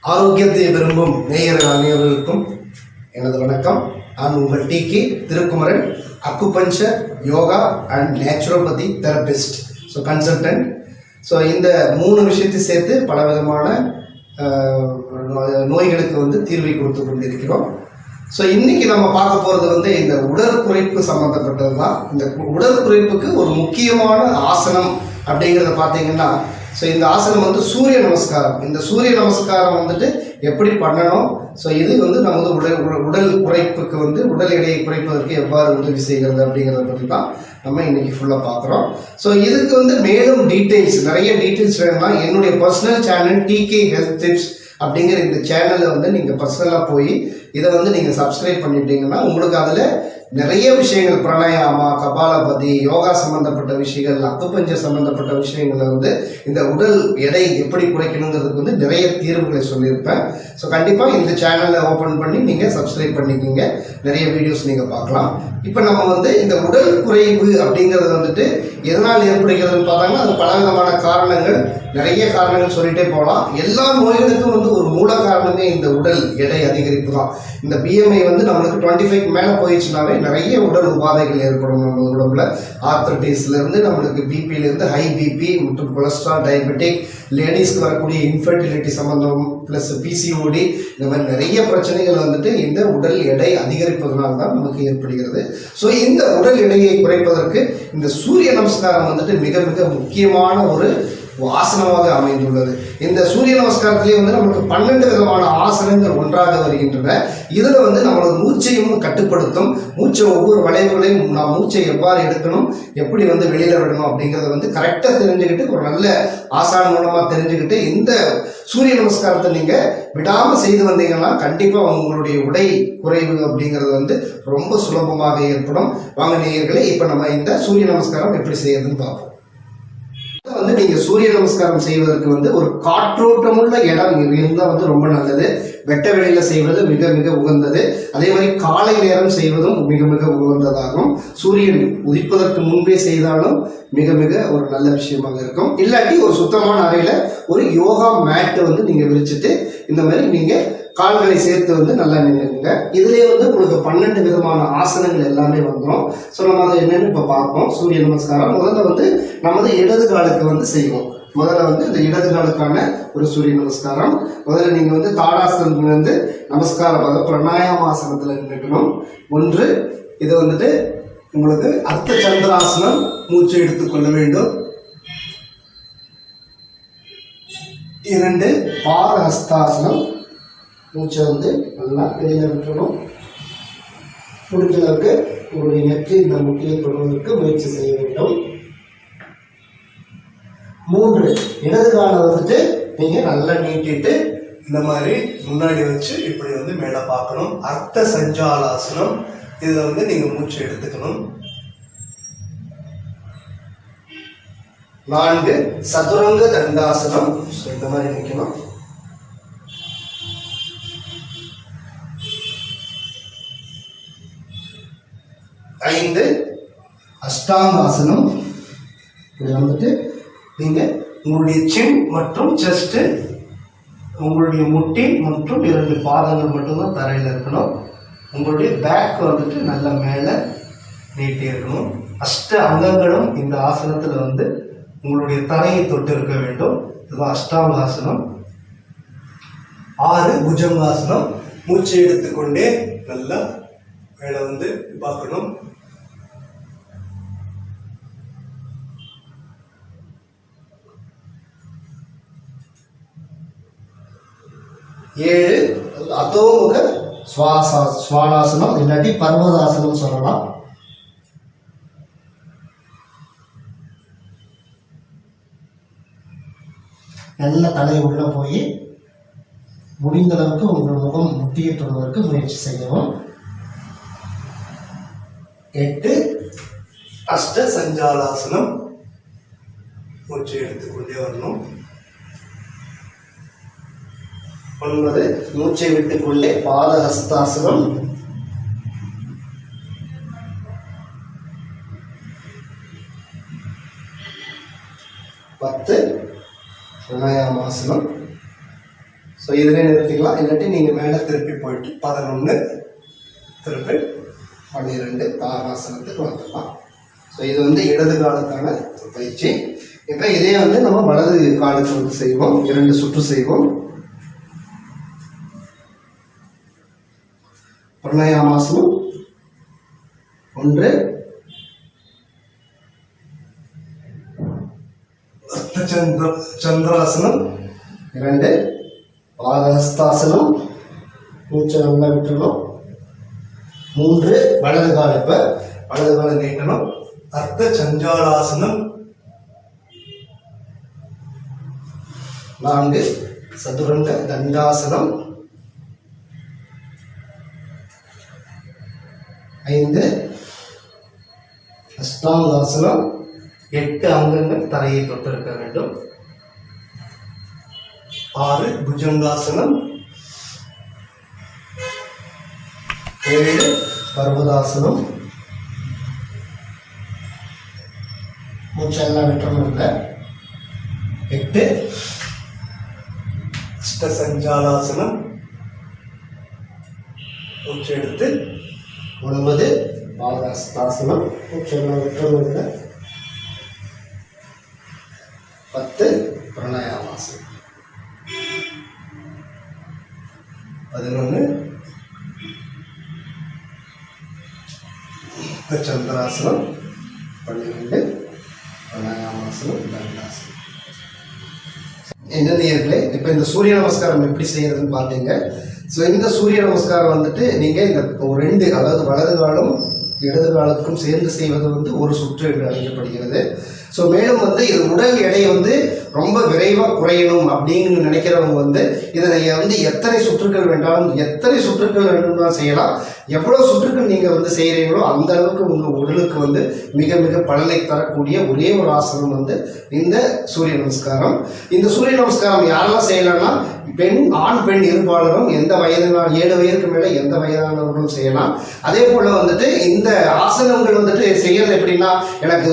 ஆரோக்கியத்தை விரும்பும் நேயர்கள் அனைவருக்கும் எனது வணக்கம். நான் உங்கள் TK Thirukumaran, acupuncture, yoga and naturopathy therapist, consultant. இந்த 3 விஷயத்தை சேர்த்து பலவிதமான நோய்களுக்கு தீர்வை கொடுத்து கொண்டிருக்கிறோம். இன்னைக்கு நம்ம பார்க்க போகிறது இந்த உடல் குறைப்பு சம்மந்தப்பட்டது தான். இந்த உடல் குறைப்புக்கு ஒரு முக்கியமான ஆசனம் அப்படிங்கிறத பார்த்தீங்கன்னா, இந்த ஆசனம் சூரிய நமஸ்காரம். இந்த சூரிய நமஸ்காரம் எப்படி பண்ணணும், இது நமது உடல் குறைப்புக்கு உடல் எடையை குறைப்பதற்கு எவ்வாறு உதவி செய்கிறது அப்படிங்கிறத பற்றி தான் நம்ம இன்னைக்கு ஃபுல்லாக பார்க்குறோம். இதுக்கு மேலும் டீட்டெயில்ஸ், நிறைய டீட்டெயில்ஸ் வேணும்னா என்னுடைய personal channel TK health tips அப்படிங்கிற இந்த சேனலில் நீங்கள் பர்சனலாக போய் இதை நீங்கள் சப்ஸ்கிரைப் பண்ணிட்டீங்கன்னா உங்களுக்கு அதில் நிறைய விஷயங்கள், பிராணாயாமா, கபாலபதி, யோகா சம்பந்தப்பட்ட விஷயங்கள், அக்குபஞ்சர் சம்பந்தப்பட்ட விஷயங்களை இந்த உடல் எடை எப்படி குறைக்கணுங்கிறதுக்கு நிறைய தீர்வுகளை சொல்லியிருப்பேன். கண்டிப்பாக இந்த சேனலை ஓப்பன் பண்ணி நீங்கள் சப்ஸ்கிரைப் பண்ணிக்கிங்க, நிறைய வீடியோஸ் நீங்கள் பார்க்கலாம். இப்போ நம்ம இந்த உடல் குறைவு அப்படிங்கிறது எதனால் ஏற்படுகிறதுன்னு பார்த்தாங்கன்னா, அது பலவிதமான காரணங்கள், நிறைய காரணங்கள் சொல்லிட்டே போகலாம். எல்லா நோய்களுக்கும் ஒரு மூல காரணமே இந்த உடல் எடை அதிகரிப்பு தான். இந்த பிஎம்ஐ நம்மளுக்கு 25 மேலே போயிடுச்சுனாவே நிறைய உடல் உபாதைகள் ஏற்படும். நம்ம உடம்புல ஆர்த்தரைட்டிஸ்லேருந்து நம்மளுக்கு பிபிலேருந்து ஹை பிபி மற்றும் கொலஸ்ட்ரால், டயபெட்டிக், லேடிஸ்க்கு வரக்கூடிய இன்ஃபர்டிலிட்டி சம்பந்தம் ப்ளஸ் பிசிஓடி, இந்த மாதிரி நிறைய பிரச்சனைகள் இந்த உடல் எடை அதிகரிப்பதனால தான் நமக்கு ஏற்படுகிறது. இந்த உடல் எடையை குறைப்பதற்கு இந்த சூரிய நமஸ்காரம் மிக மிக முக்கியமான ஒரு ஆசனமாக அமைந்துள்ளது. இந்த சூரிய நமஸ்காரத்திலே நமக்கு 12 விதமான ஆசனங்கள் ஒன்றாக வருகின்றன. இதுல நம்மளோட மூச்சையும் கட்டுப்படுத்தும். மூச்சை ஒவ்வொரு வளைவுகளையும் நாம் மூச்சை எவ்வாறு எடுக்கணும், எப்படி வெளியில விடணும் அப்படிங்கறத கரெக்டா தெரிஞ்சுக்கிட்டு, ஒரு நல்ல ஆசான் மூலமா தெரிஞ்சுக்கிட்டு இந்த சூரிய நமஸ்காரத்தை நீங்க விடாம செய்து வந்தீங்கன்னா கண்டிப்பா உங்களுடைய உடை குறைவு அப்படிங்கிறது ரொம்ப சுலபமாக ஏற்படும். வாங்க நேயர்களே, இப்ப நம்ம இந்த சூரிய நமஸ்காரம் எப்படி செய்யறதுன்னு பார்ப்போம். நீங்க சூரிய நமஸ்காரம் செய்வதற்கு ஒரு காற்றோட்டமுள்ள இடம் இருந்தா ரொம்ப நல்லது. வெட்ட வெளியில செய்வது மிக மிக உகந்தது. அதே மாதிரி காலை நேரம் செய்வதும் மிக மிக உகந்ததாகும். சூரியன் உதிப்பதற்கு முன்பே செய்தாலும் மிக மிக ஒரு நல்ல விஷயமாக இருக்கும். இல்லாட்டி ஒரு சுத்தமான அறையில ஒரு யோகா மேட் நீங்க விரிச்சுட்டு இந்த மாதிரி நீங்க கால்களை சேர்த்து நல்லா நின்றுங்க. இதுலேயே உங்களுக்கு 12 விதமான ஆசனங்கள் எல்லாமே வந்துடும். நம்ம அதை என்னன்னு இப்போ பார்ப்போம். சூரிய நமஸ்காரம் முதல்ல நமது இடது காலுக்கு செய்வோம். முதல்ல இந்த இடது காலுக்கான ஒரு சூரிய நமஸ்காரம். முதல்ல நீங்க தாடாசனத்துல நமஸ்காரம் பிராணாயாமாசனத்துல நிற்கணும். 1 இது உங்களுக்கு அர்த்த சந்திராசனம், மூச்சை எடுத்துக்கொள்ள வேண்டும். 2 பாதஹஸ்தாசனம், மூச்சை நல்லா வெளியில விட்டுணும். முடிஞ்ச அளவுக்கு உங்களுடைய நெற்றி இந்த முட்டியை தொடுவதற்கு முயற்சி செய்ய வேண்டும். 3 இடது காலை நீங்க நல்லா நீட்டிட்டு இந்த மாதிரி முன்னாடி வச்சு இப்படி மேல பார்க்கணும். அர்த்த சஞ்சாலாசனம், இதுல நீங்க மூச்சை எடுத்துக்கணும். 4 சதுரங்க தண்டாசனம், இந்த மாதிரி நிற்கணும். 5 அஷ்டாங்காசனம், இது நீங்க உங்களுடைய சின் மற்றும் செஸ்ட், உங்களுடைய முட்டி மற்றும் 2 பாதங்கள் மட்டும்தான் தரையில் இருக்கணும். உங்களுடைய பேக் நல்ல மேலே நீட்டி இருக்கணும். அஷ்ட அங்கங்களும் இந்த ஆசனத்தில் உங்களுடைய தரையை தொட்டு இருக்க வேண்டும். இதுதான் அஷ்டாங்காசனம். 6 புஜங்காசனம், மூச்சை எடுத்துக்கொண்டே நல்லா மேலே பார்க்கணும். 7 அதோமுக சுவானாசனம், இல்லாட்டி பர்வதாசனம் சொல்லலாம். நல்ல தலை உள்ள போய் முடிந்த அளவுக்கு உங்கள் முகம் முட்டியை தொடுவதற்கு முயற்சி செய்யவும். 8 அஷ்ட சஞ்சாலாசனம், மூச்சை எடுத்துக்கொண்டே வரணும். 9 மூச்சை விட்டுக்கொண்டே பாதஹஸ்தாசனம். 10 பிராணாயாமாசனம். ஸோ இதிலே நிறுத்திக்கலாம். இல்லாட்டி நீங்கள் மேலே திருப்பி போயிட்டு 11 திருப்பி 12 தாராசனத்துக்கு வந்துடலாம். ஸோ இது வந்து இடது காலுக்கான பயிற்சி. இப்போ இதே வந்து நம்ம வலது காலுக்கு வந்து செய்வோம். 2 சுற்று செய்வோம். பிரணயாமாசனம் 1, சந்திராசனம் 2, பாதஹஸ்தாசனம் மூச்சை நல்லா விட்டுறணும். 3 வலது கால், இப்ப வலது கால நீட்டணும். அர்த்த சஞ்சாலாசனம் 4 சதுரங்க தண்டாசனம் 5 அஷ்டாங்காசனம் 8 அங்கங்கள் தரையை தொட்டிருக்க வேண்டும். 6 புஜங்காசனம் 7 பர்வதாசனம் மூச்செல்லாம் விட்டணும் இல்லை. 8 அஷ்டசஞ்சாலாசனம் மூச்சு எடுத்து. 9 பாதஹஸ்தாசனம் மூச்செல்லாம் விட்டணும் இல்லை. 10 பிரணயாமாசனம். 11 சந்திராசனம். 12 பிரணயாமாசனம் தண்டாசனம். என்ன நேயர்களே, இப்போ இந்த சூரிய நமஸ்காரம் எப்படி செய்யறதுன்னு பார்த்தீங்க. ஸோ இந்த சூரிய நமஸ்காரம் வந்துட்டு நீங்கள் இந்த 2 அதாவது வலது காலம் இடது காலத்துக்கும் சேர்ந்து செய்வது வந்து ஒரு சுற்று என்று அழைக்கப்படுகிறது. ஸோ மேலும் வந்து இது உடல் எடை வந்து ரொம்ப விரைவாக குறையணும் அப்படின்னு நினைக்கிறவங்க வந்து இதை வந்து எத்தனை சுற்றுக்கள் வேண்டாலும் செய்யலாம். எவ்வளோ சுற்றுக்கள் நீங்கள் வந்து செய்கிறீங்களோ அந்த அளவுக்கு உங்கள் உடலுக்கு வந்து மிக மிக பலனை தரக்கூடிய ஒரே ஒரு ஆசனம் வந்து இந்த சூரிய நமஸ்காரம். இந்த சூரிய நமஸ்காரம் யாரெல்லாம் செய்யலாம்னா ஆண் பெண் இருபாலரும் எந்த வயதினால் 7 வயதுக்கு மேலே எந்த வயதானவர்களும் செய்யலாம். அதே போல் வந்துட்டு இந்த ஆசனங்கள் வந்துட்டு செய்யறது எப்படின்னா, எனக்கு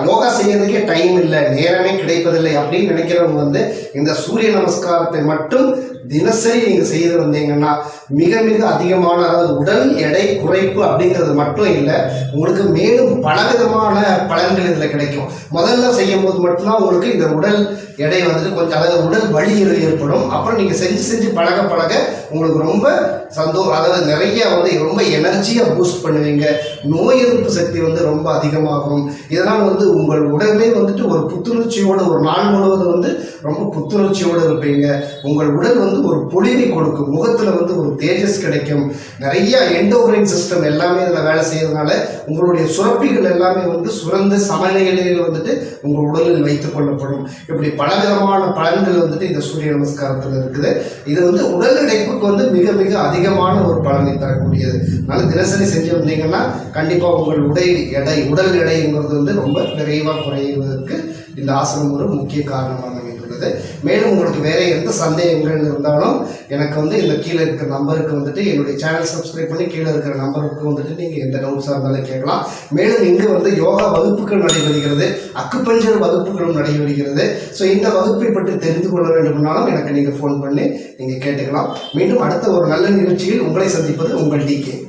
யோகா செய்யறதுக்கே டைம் இல்லை, நேரமே கிடைப்பதில்லை அப்படின்னு நினைக்கிறவங்க வந்து இந்த சூரிய நமஸ்காரத்தை மட்டும் தினசரி நீங்க செய்து வந்தீங்கன்னா மிக மிக அதிகமான, அதாவது உடல் எடை குறைப்பு அப்படிங்கிறது மட்டும் இல்லை, உங்களுக்கு மேலும் பலவிதமான பலன்கள் இதில் கிடைக்கும். முதல்ல செய்யும் போது மட்டும்தான் உங்களுக்கு இந்த உடல் எடை வந்துட்டு கொஞ்சம், அதாவது உடல் வலி ஏற்படும். அப்புறம் நீங்க செஞ்சு பழக பழக உங்களுக்கு ரொம்ப அதாவது நிறைய வந்து ரொம்ப எனர்ஜியா பூஸ்ட் பண்ணுவீங்க. நோய் எதிர்ப்பு சக்தி வந்து ரொம்ப அதிகமாகும். இதனால் வந்து உங்கள் உடலே வந்துட்டு ஒரு புத்துணர்ச்சியோடு ஒரு நாள் முழுவதும் வந்து ரொம்ப புத்துணர்ச்சியோடு இருப்பீங்க. உங்கள் உடல் வந்து ஒரு பொலிவை கொடுக்கும், முகத்துல வந்து ஒரு தேஜஸ் கிடைக்கும். நிறைய எண்டோக்ரைன் சிஸ்டம் எல்லாமே இதில் வேலை செய்யறதுனால உங்களுடைய சுரப்பிகள் எல்லாமே வந்து சுரந்த சமநிலையில் வந்துட்டு உங்கள் உடலில் வைத்துக் கொள்ளப்படும். இப்படி பலவிதமான பலன்கள் வந்துட்டு இந்த சூரிய நமஸ்காரத்தில் இருக்குது. இது வந்து உடல் எடைப்புக்கு வந்து மிக மிக அதிகமான ஒரு பலனை தரக்கூடியது. அதனால தினசரி செஞ்சு வந்தீங்கன்னா கண்டிப்பா உங்கள் உடல் எடைங்கிறது வந்து ரொம்ப விரைவாக குறைவதற்கு இந்த ஆசனம் ஒரு முக்கிய காரணமாக அமைந்துள்ளது. மேலும் உங்களுக்கு வேற எந்த சந்தேகங்கள் இருந்தாலும் எனக்கு வந்து இந்த கீழே இருக்கிற நம்பருக்கு வந்துட்டு என்னுடைய சேனல் சப்ஸ்கிரைப் பண்ணி கீழே இருக்கிற நம்பருக்கு வந்துட்டு நீங்கள் எந்த டவுட்ஸாக இருந்தாலும் கேட்கலாம். மேலும் இங்கு வந்து யோகா வகுப்புகள் நடைபெறுகிறது, அக்குபஞ்சர் வகுப்புகளும் நடைபெறுகிறது. ஸோ இந்த வகுப்பை பற்றி தெரிந்து கொள்ள வேண்டும்னாலும் எனக்கு நீங்கள் ஃபோன் பண்ணி நீங்கள் கேட்டுக்கலாம். மீண்டும் அடுத்த ஒரு நல்ல நிகழ்ச்சியில் உங்களை சந்திப்பது உங்கள் DK.